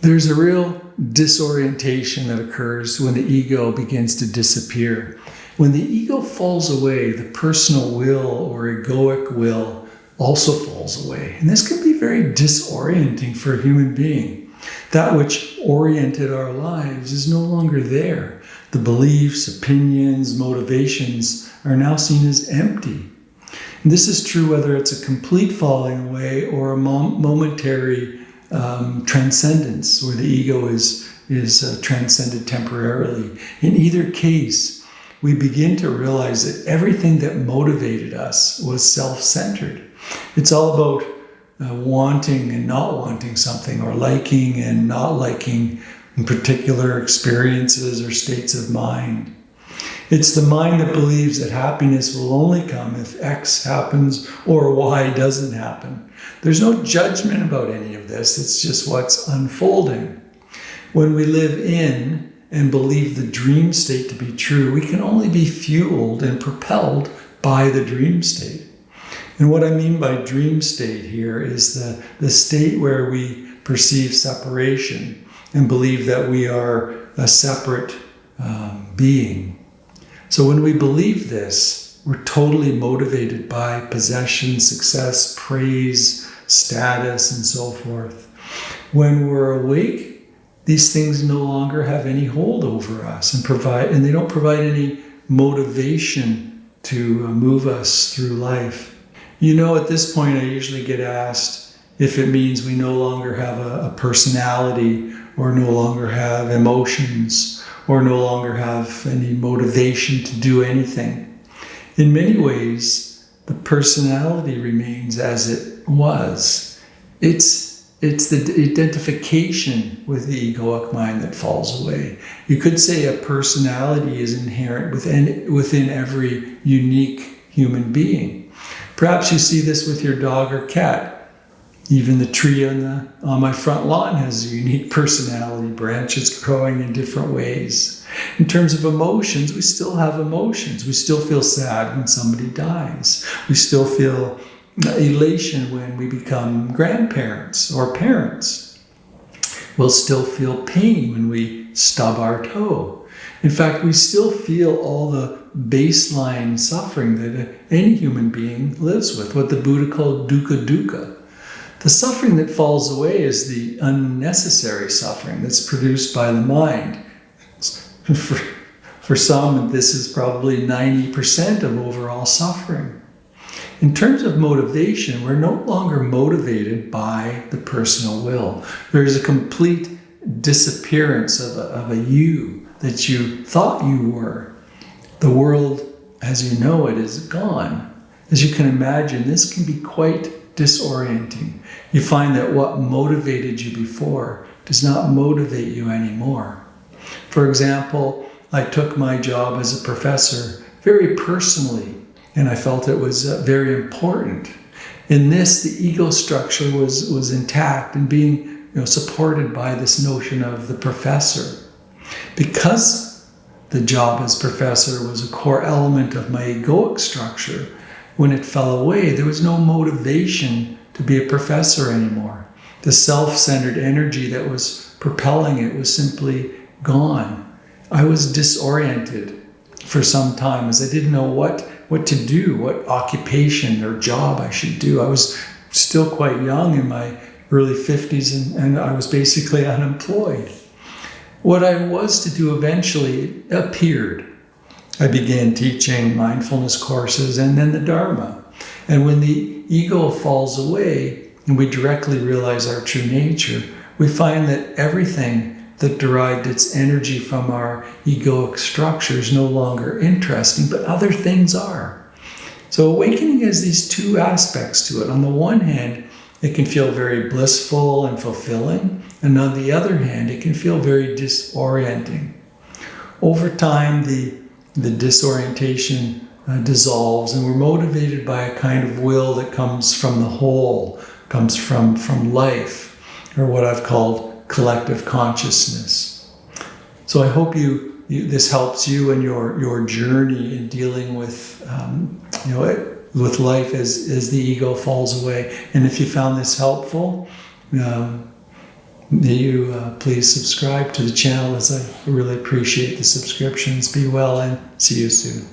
There's a real disorientation that occurs when the ego begins to disappear. When the ego falls away, the personal will or egoic will also falls away. And this can be very disorienting for a human being. That which oriented our lives is no longer there. The beliefs, opinions, motivations are now seen as empty. And this is true whether it's a complete falling away or a momentary transcendence, where the ego is transcended temporarily. In either case, we begin to realize that everything that motivated us was self-centered. It's all about wanting and not wanting something, or liking and not liking in particular experiences or states of mind. It's the mind that believes that happiness will only come if X happens or Y doesn't happen. There's no judgment about any of this. It's just what's unfolding. When we live in and believe the dream state to be true, we can only be fueled and propelled by the dream state. And what I mean by dream state here is the state where we perceive separation and believe that we are a separate being. So when we believe this, we're totally motivated by possession, success, praise, status, and so forth. When we're awake, these things no longer have any hold over us and they don't provide any motivation to move us through life. You know, at this point, I usually get asked if it means we no longer have a personality, or no longer have emotions, or no longer have any motivation to do anything. In many ways, the personality remains as it was. It's the identification with the egoic mind that falls away. You could say a personality is inherent within every unique human being. Perhaps you see this with your dog or cat. Even the tree on my front lawn has a unique personality, branches growing in different ways. In terms of emotions, we still have emotions. We still feel sad when somebody dies. We still feel elation when we become grandparents or parents. We'll still feel pain when we stub our toe. In fact, we still feel all the baseline suffering that any human being lives with, what the Buddha called dukkha dukkha. The suffering that falls away is the unnecessary suffering that's produced by the mind. For some, this is probably 90% of overall suffering. In terms of motivation, we're no longer motivated by the personal will. There's a complete disappearance of a you that you thought you were. The world, as you know it, is gone. As you can imagine, this can be quite disorienting. You find that what motivated you before does not motivate you anymore. For example, I took my job as a professor very personally, and I felt it was very important. In this, the ego structure was intact and being supported by this notion of the professor. Because the job as professor was a core element of my egoic structure, when it fell away, there was no motivation to be a professor anymore. The self-centered energy that was propelling it was simply gone. I was disoriented for some time as I didn't know what to do, what occupation or job I should do. I was still quite young, in my early 50s, and I was basically unemployed. What I was to do eventually appeared. I began teaching mindfulness courses and then the Dharma. And when the ego falls away and we directly realize our true nature, we find that everything that derived its energy from our egoic structure is no longer interesting, but other things are. So awakening has these two aspects to it. On the one hand, it can feel very blissful and fulfilling, and on the other hand, it can feel very disorienting. Over time, the disorientation dissolves, and we're motivated by a kind of will that comes from the whole, comes from life, or what I've called collective consciousness. So I hope this helps you in your journey in dealing with with life as the ego falls away. And if you found this helpful, May you please subscribe to the channel, as I really appreciate the subscriptions. Be well and see you soon.